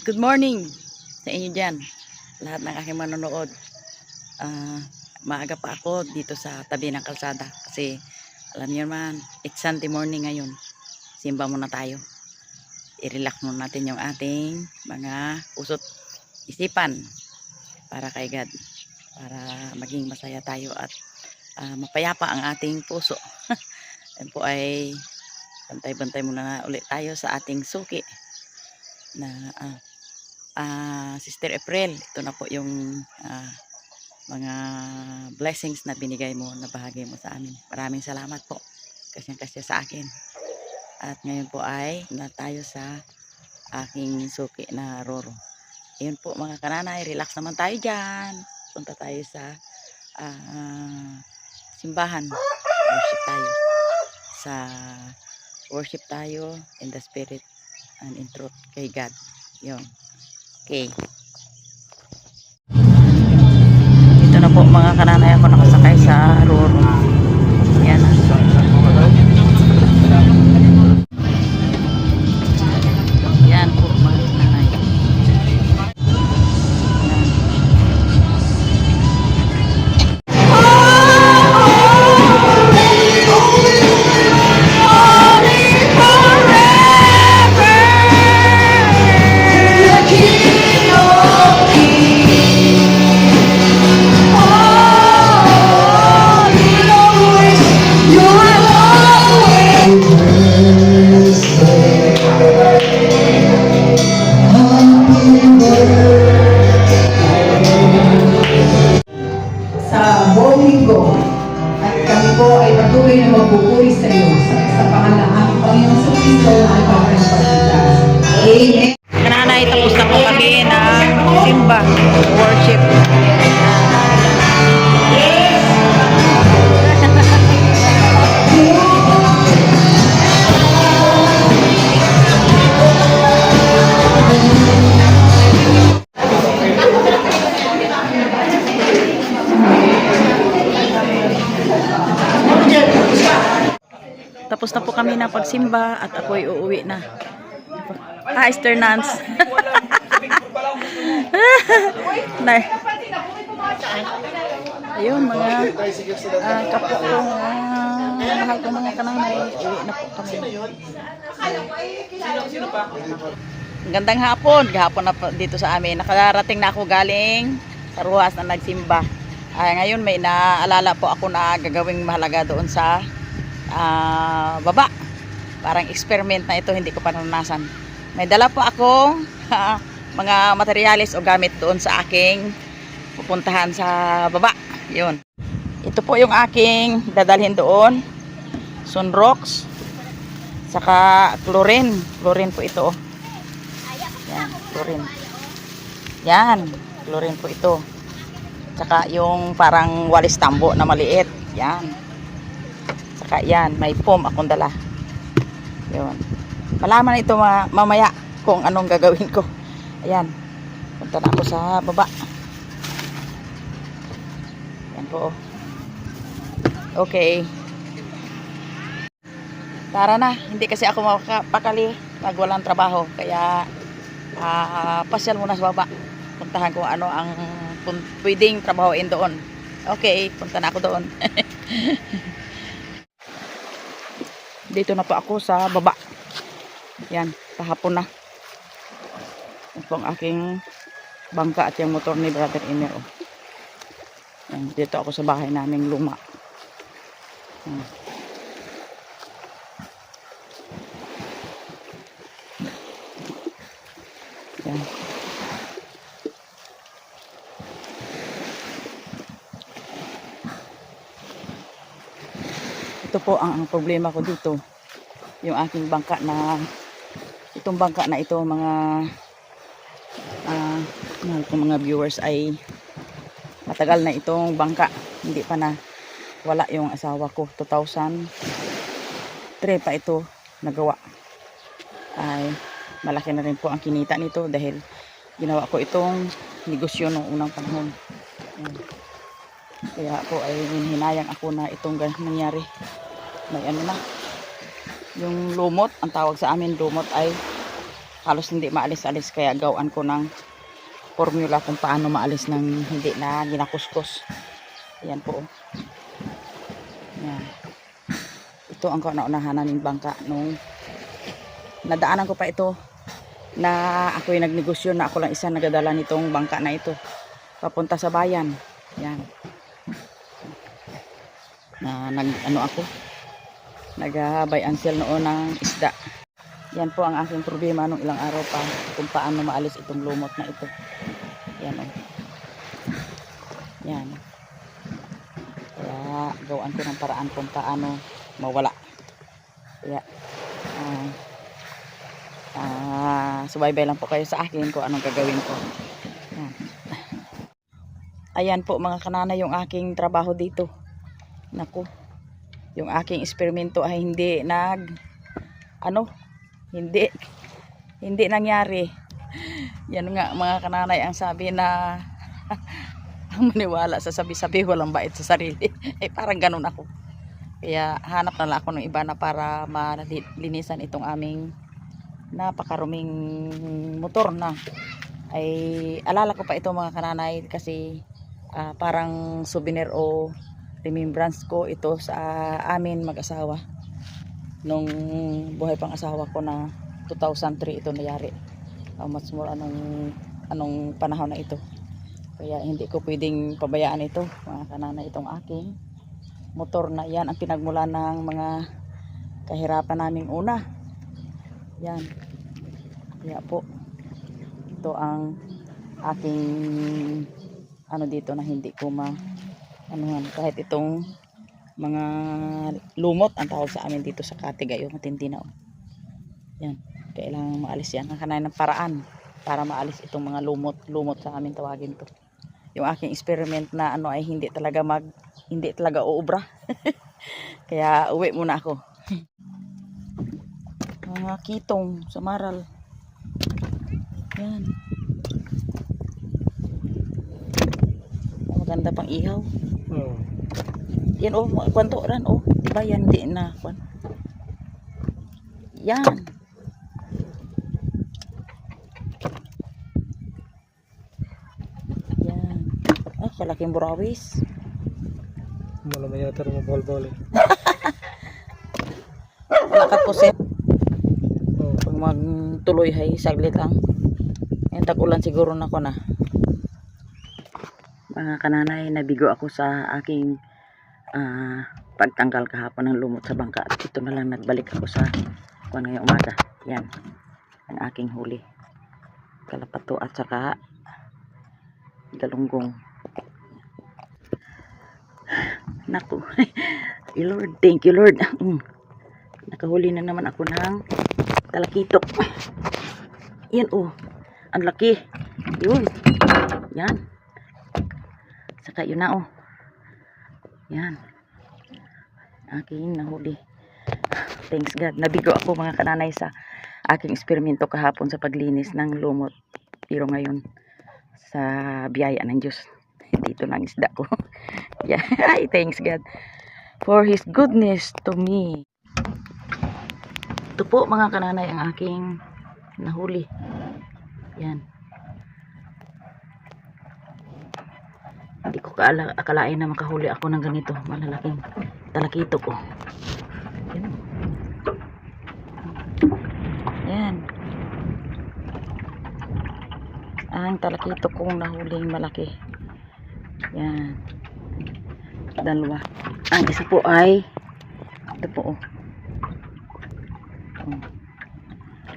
Good morning sa inyo dyan, lahat ng aking manonood. Maaga pa ako dito sa tabi ng kalsada kasi alam niyo naman, it's Sunday morning ngayon. Simba muna tayo. I-relax muna natin yung ating mga puso't isipan para kay God. Para maging masaya tayo at mapayapa ang ating puso. Yan po ay bantay-bantay muna na ulit tayo sa ating suki na Sister April. Ito na po yung mga blessings na binigay mo, na bahagi mo sa amin. Maraming salamat po, kasyang-kasya sa akin. At ngayon po ay na tayo sa aking suki na Roro. Ayun po mga kananay, relax naman tayo dyan. Punta tayo sa simbahan. Worship tayo in the spirit and in truth kay God. Yun. Okay. Ito na po mga kananay, ako nakasakay sa Roro. Yan. Yan po mga kananay. At kami po ay patuloy na magpupuri sa iyo sa pangalan ng Panginoon sa Kristo at pagpapalitas. Amen. Kananay, tapos na po kami ng simba, worship. Tapos na po kami ng pagsimba at ako'y uuwi na. Esther Nance. Ayun mga kapwa ko, mahal ko mga kananay, uwi na po kami. Gandang hapon, gahapon na po dito sa amin. Nakarating na ako galing sa Ruhas na nagsimba. Ngayon may naalala po ako na gagawing mahalaga doon sa baba. Parang experiment na ito, hindi ko pa naranasan. May dala po akong mga materyales o gamit doon sa aking pupuntahan sa baba. Yun. Ito po yung aking dadalhin doon. Sunrox. Saka chlorine. Chlorine po ito. Yan, chlorine. Yan, chlorine po ito. Saka yung parang walis tambo na maliit. Yan. Saka yan, may foam akong dala. Yun. Malaman ito mamaya kung anong gagawin ko. Ayan. Punta na ako sa baba. Yan po. Okay. Tara na. Hindi kasi ako mapakali pag walang trabaho. Kaya pasyal muna sa baba. Puntahan ko ano ang pwedeng trabahoin doon. Okay. Punta na ako doon. Dito na po ako sa baba. Yan, kahapon na. Ito ang aking bangka at yung motor ni Brother Emer. Yan, dito ako sa bahay naming luma. Yan. Ito po ang problema ko dito. Yung aking bangka na itong bangka na ito mga mahal kong mga viewers ay matagal na itong bangka. Hindi pa na wala yung asawa ko. 2003 pa ito nagawa. Ay malaki na rin po ang kinita nito dahil ginawa ko itong negosyo nung unang panahon. Kaya po ay hinayang ako na itong nangyari. May ano na. Yung lumot, ang tawag sa amin lumot ay halos hindi maalis-alis, kaya gawan ko ng formula kung paano maalis ng hindi na ginakuskus. Yan po. Yan. Ito ang kauna-unahanan ng bangka nung nadaanan ko pa ito na ako'y nagnegosyo na ako lang isa nagadala nitong bangka na ito papunta sa bayan. Yan. Na nag-buy and sell noon ng isda. Yan po ang aking problema nung ilang araw pa kung paano maalis itong lumot na ito. Yan o. Yan. Kaya gawaan ko ng paraan kung paano mawala. Kaya subaybay lang po kayo sa akin kung anong gagawin ko. Yan. Ayan po mga kanana yung aking trabaho dito. Naku. Yung aking eksperimento ay hindi hindi nangyari. Yan nga mga kananay ang sabi na ang maniwala sa sabi-sabi walang bait sa sarili. Parang ganun ako. Kaya hanap na lang ako ng iba na para malinisan itong aming napakaruming motor na. Ay alala ko pa ito mga kananay kasi parang souvenir o remembrance ko ito sa amin mag-asawa. Nung buhay pang asawa ko na 2003 ito nangyari. Much more anong panahon na ito. Kaya hindi ko pwedeng pabayaan ito mga kanana, itong aking motor na yan ang pinagmula ng mga kahirapan naming una. Yan. Kaya po ito ang aking dito na hindi ko kahit itong mga lumot ang tawag sa amin dito sa Katiga, yung matindi na. Yan, kailangan maalis yan. Ang kanay ng paraan para maalis itong mga lumot sa amin tawagin to. Yung aking experiment na ay hindi talaga uubra. Kaya uwi muna ako. Mga kitong sa maral. Yan. Maganda pang ihaw. Yan kwanto ran diba yan di na kwan. Yan. Yan. Kalaking burawis. Malamay yata rin mabol-bol eh. Wala ka pusit. Pag magtuloy hay saglit lang. Yung tag-ulan siguro na ko na. Mga kananay, nabigo ako sa aking pagtanggal kahapon ng lumot sa bangka. At ito na lang nagbalik ako sa ngayong umaga. Yan. Ang aking huli. Kalapato at saka galunggong. Naku. Lord, thank you Lord. Nakahuli na naman ako ng talakitok. Yan ang laki. Yun. Yan. Saka yun na yan. Aking nahuli. Thanks God. Nabigo ako mga kananay sa aking eksperimento kahapon sa paglinis ng lumot. Pero ngayon sa biyaya ng Diyos dito lang isda ko. Yeah. Ay, thanks God for His goodness to me. Ito po mga kananay ang aking nahuli. Yan. Hindi ko akalain na makahuli ako ng ganito malalaking talakitok. Yan. Ang talakitok kong nahuling malaki. Yan. Dalawa. Ang isa po ay ito po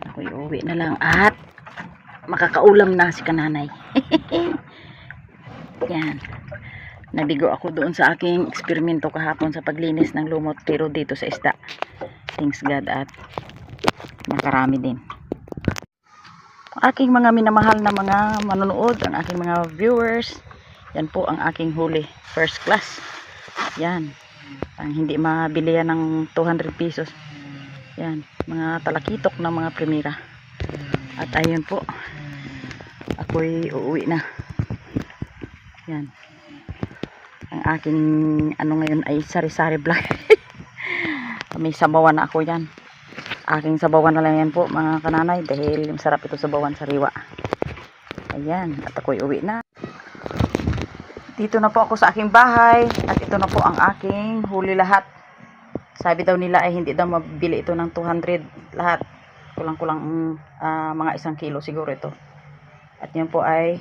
ako iuwi na lang at makakaulam na si kananay. Yan. Nabigo ako doon sa aking eksperimento kahapon sa paglinis ng lumot pero dito sa isda. Thanks God at nakarami din. Aking mga minamahal na mga manonood, ang aking mga viewers, yan po ang aking huli. First class. Yan. Ang hindi mabili yan ng 200 pesos. Yan. Mga talakitok ng mga primera. At ayun po. Ako'y uuwi na. Yan. Ang aking ngayon ay sari-sari vlog. May sabawan na ako yan. Aking sabawan na lang yan po mga kananay dahil masarap ito sabawan sariwa. Ayan, at ako'y uwi na. Dito na po ako sa aking bahay at ito na po ang aking huli lahat. Sabi daw nila ay hindi daw mabili ito ng 200 lahat. Kulang-kulang mga 1 kilo siguro ito. At yan po ay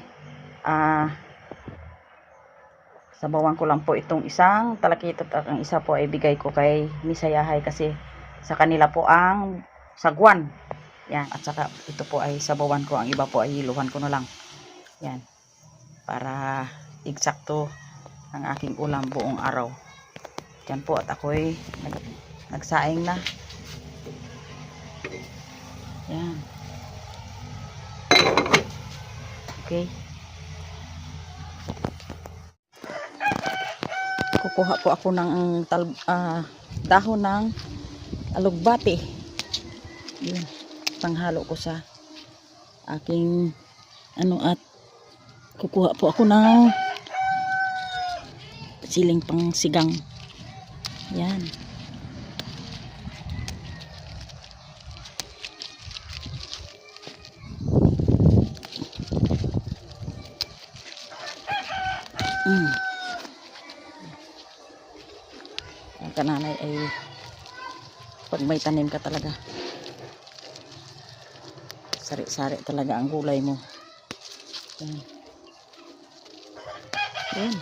sabawan ko lang po itong isang talakito at ang isa po ay bigay ko kay Misayahay kasi sa kanila po ang sagwan. Yan, at saka ito po ay sabawan ko, ang iba po ay hiluhan ko na lang. Yan. Para eksakto ang aking ulam buong araw. Yan po at ako'y nagsaing na. Yan. Okay. Kukuha po ako ng dahon ng alugbati. Yun. Panghalo ko sa aking at kukuha po ako ng siling pang sigang. Yan. Ang kananay ay pag may tanim ka talaga, sari-sari talaga ang gulay mo. Yan. Yan.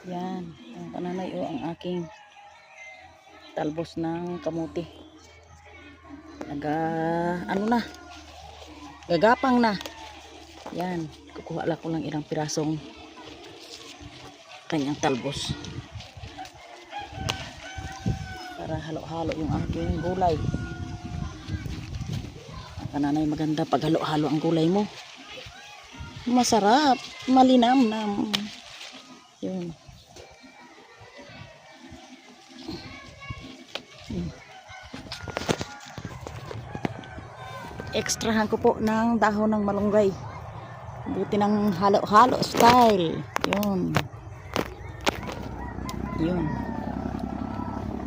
Yan. Ang kananay o ang aking talbos ng kamuti. Gagapang na. Yan. Kukuha lang ko lang ilang pirasong kanyang talbos. Para halo-halo yung aking gulay. Kananay maganda pag halo-halo ang gulay mo. Masarap, malinamnam. Yun. Ekstrahan ko po ng dahon ng malunggay. Buti ng halo-halo style. Yun. Yun.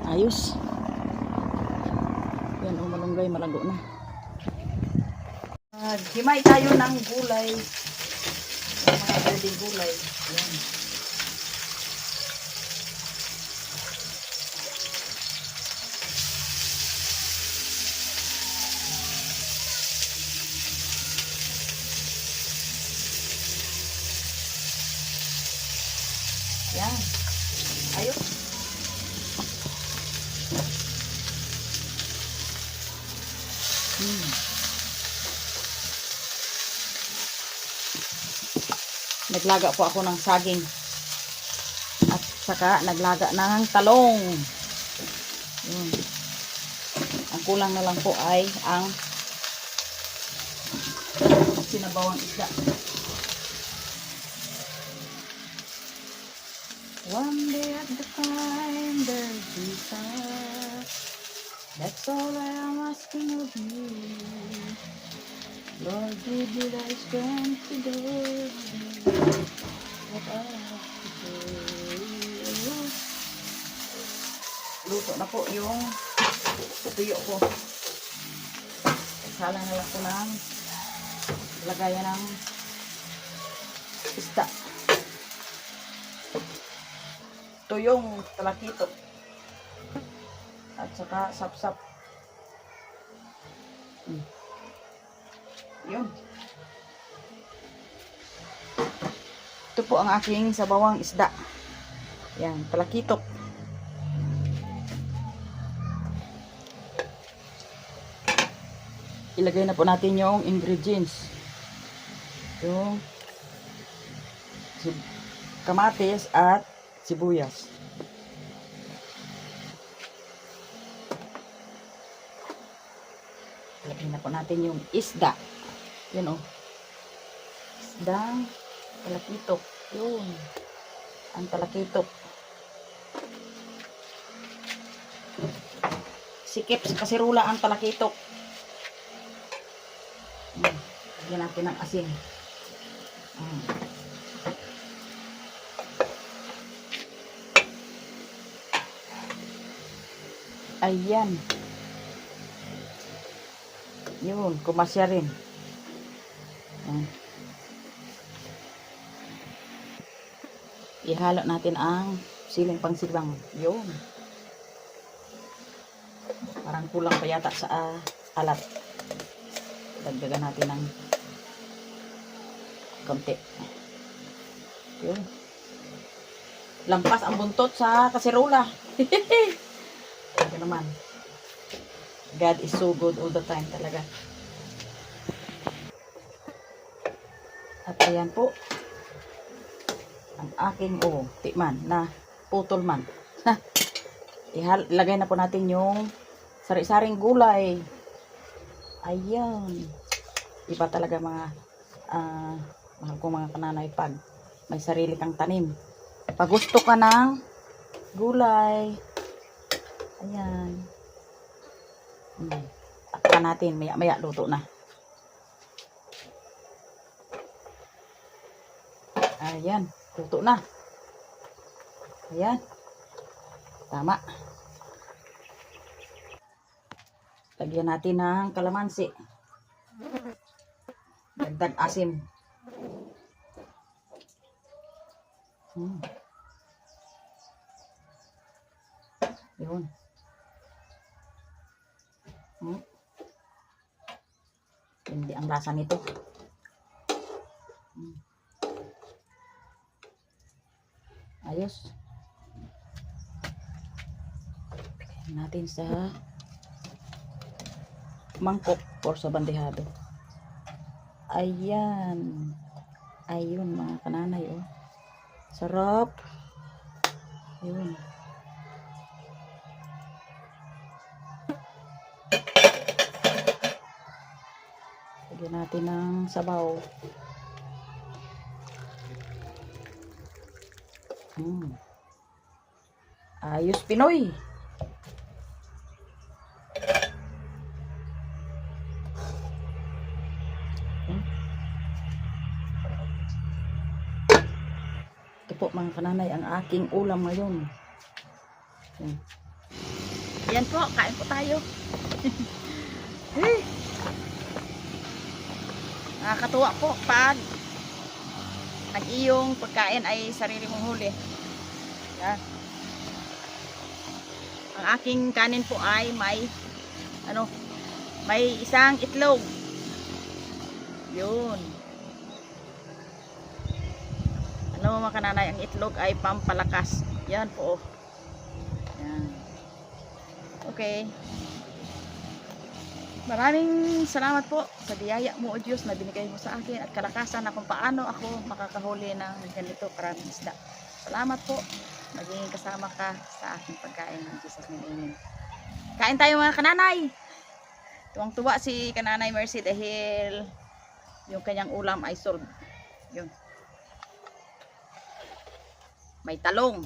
Ayos. Yan ang malunggay, malago na. Himay tayo ng gulay. Mga pwedeng gulay. Yan. Yan. Ayos. Naglaga po ako ng saging. At saka naglaga ng talong. Yun. Ang kulang na lang po ay ang sinabawang isda. One day at a time, there'll be time. That's all I am asking of you. Lord, give me thy strength to do what I have to do. Luto na po yung tuyo ko. Sala na lang po ng lagayan ng isda. Tuyong talakito at saka sapsap. Yun. Ito po ang aking sabawang isda. Yan, talakitok. Ilagay na po natin yung ingredients. Yung kamatis at sibuyas. Ilagay na po natin yung isda. Yun o. Isdang talakitok. Yun. Ang talakitok. Sikip sa kasirula ang talakitok. Lagyan natin ng asin. Ayan. Yun, kumasya rin. Ayan. Ihalo natin ang siling pangsigang. Yun. Parang kulang pa yata sa alat. Dagdagan natin ng konti. Yun. Lampas ang buntot sa kaserola. Ito naman. God is so good all the time talaga. At ayan po. Ang aking, tikman na putol man. Ilagay na po natin yung sari-saring gulay. Ayan. Iba talaga mga mahal kong mga kananay pag may sarili kang tanim. Pag gusto ka ng gulay. Ayan. Takpan natin. Maya-maya luto na. Ayan. Luto na. Ayan. Tama. Lagyan natin ng kalamansi. Dagdag asim. Yun. Hindi ang lasa nito. Ayos. Lagyan natin sa mangkok or sa bandehado. Ayan. Ayun mga kananay, oh. Sarap. Ayun. Lagyan natin ng sabaw. Ayos Pinoy. Ito po mga kananay ang aking ulam ngayon. Yan po, kain po tayo. Nakakatuwa po pag ang iyong pagkain ay sarili mong huli. Yan. Ang aking kanin po ay may isang itlog. Yun. Mga kananay, ang itlog ay pampalakas. Yan po. Yan. Okay. Maraming salamat po sa biyaya mo o Diyos na binigay mo sa akin at kalakasan na kung paano ako makakahuli ng ganito karaming isda. Salamat po. Maging kasama ka sa aking pagkain ng Jesus name. Kain tayo mga kananay. Tuwang-tuwa si Kananay Mercy dahil yung kanyang ulam ay solved. Yun. May talong.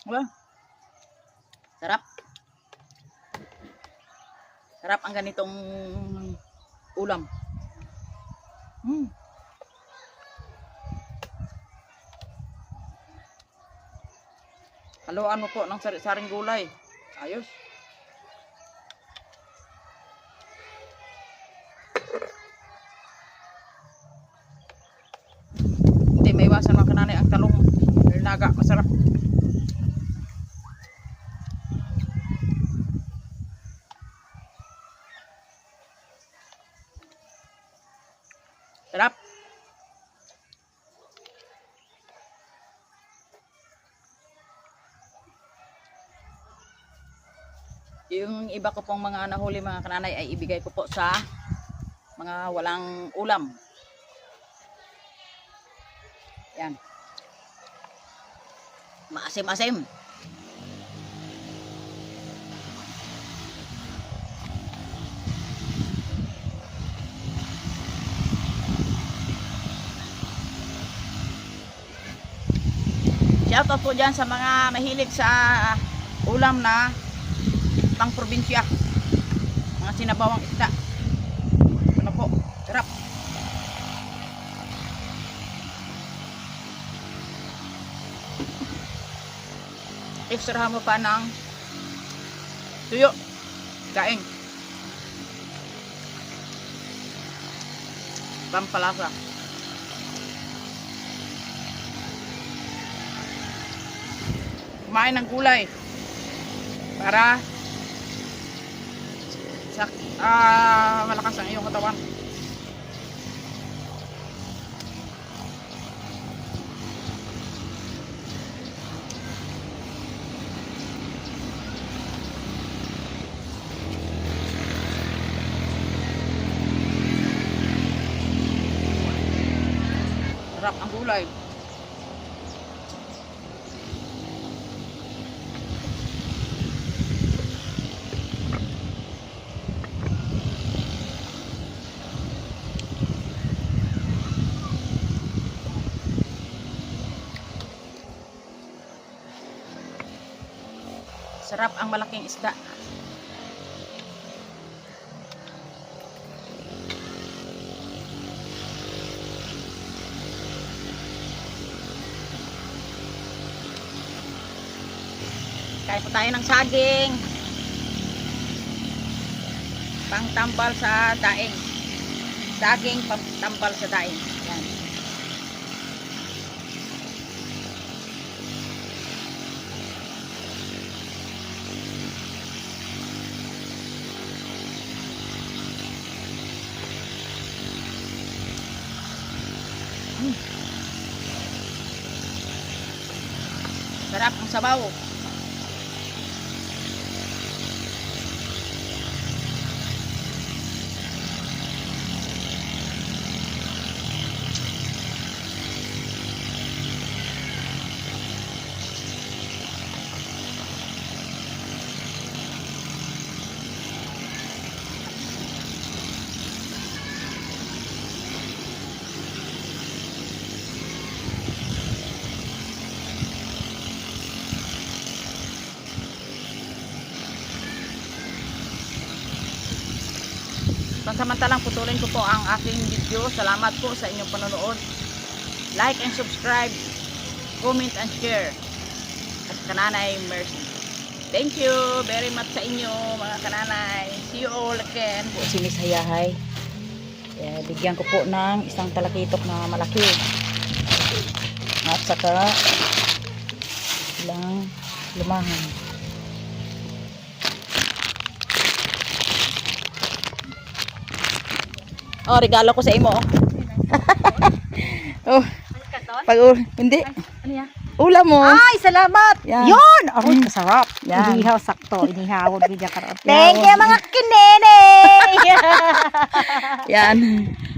Well, sarap. Sarap ang ganitong ulam. Haluan mo po ng sari-saring gulay. Ayos. Hindi may iwasan mga kananay ang talong. Naga, masarap. Sarap. Yung iba ko pong mga nahuli mga kananay ay ibigay ko po sa mga walang ulam. Yan. Maasim-asim. Shoutout po dyan sa mga mahilig sa ulam na pang probinsya. Mga sinabawang isda. Ano po, sarap. Extra mo pa ng tuyo, daing, pampalasa. Kumain ng gulay para sa malakas ang iyong katawan. Sarap ang gulay. Sarap ang malaking isda. Kain po tayo ng saging. Pangtambal sa daing. Saging pangtambal sa daing. Yan. Sarap ang sabaw. Pansamantalang putulin ko po ang aking video. Salamat po sa inyong panonood. Like and subscribe, comment and share. At Kananay Mercy. Thank you very much sa inyo mga kananay. See you all again. Po si Miss Hayahay. Bigyan ko po ng isang talakitok na malaki. At saka ilang lumahan. Oh, regalo ko sa imo. Oh. Hindi. Ano yan? Ulam mo. Ay, salamat! Yan. Yun! Aroy, kasarap. Yan. Inihaw, sakto. Inihawon, bigyan karot. Thank you, mga kinene! Yan.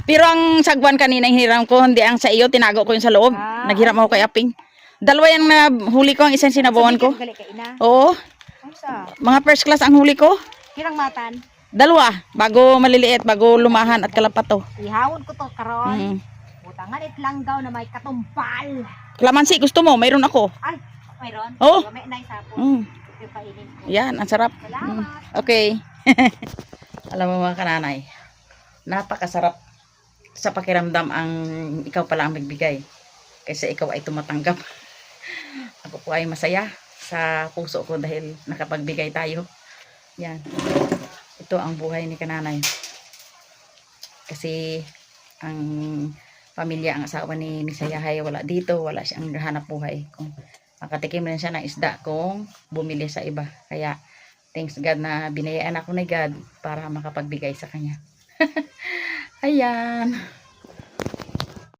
Pero ang sagwan kanina yung hiram ko, hindi ang sa iyo, tinago ko yung sa loob. Ah. Naghiram ako kay Aping. Dalawa yung huli ko, ang isang sinabawan ko. Gali ka ina. Oo. Ano sa? Mga first class ang huli ko. Hirang matan. Dalawa. Bago maliliit, bago lumahan at kalapato. Ihawon ko to karon. Mm. Butangan itlanggaw na may katumpal. Kalamansi, gusto mo? Mayroon ako. Ay, mayroon? Oh. May naisapon. Mm. Yung kainin ko. Yan, ang sarap. Salamat. Okay. Alam mo mga kananay, napakasarap sa pakiramdam ang ikaw pala ang magbigay. Kasi ikaw ay tumatanggap. Ako po ay masaya sa puso ko dahil nakapagbigay tayo. Yan. Ito ang buhay ni kananay. Kasi ang pamilya, ang asawa ni Sayahay wala dito, wala siyang hanap buhay. Kung makatikim rin siya ng isda kung bumili sa iba. Kaya thanks God na binayaan ako ni God para makapagbigay sa kanya. Ayan.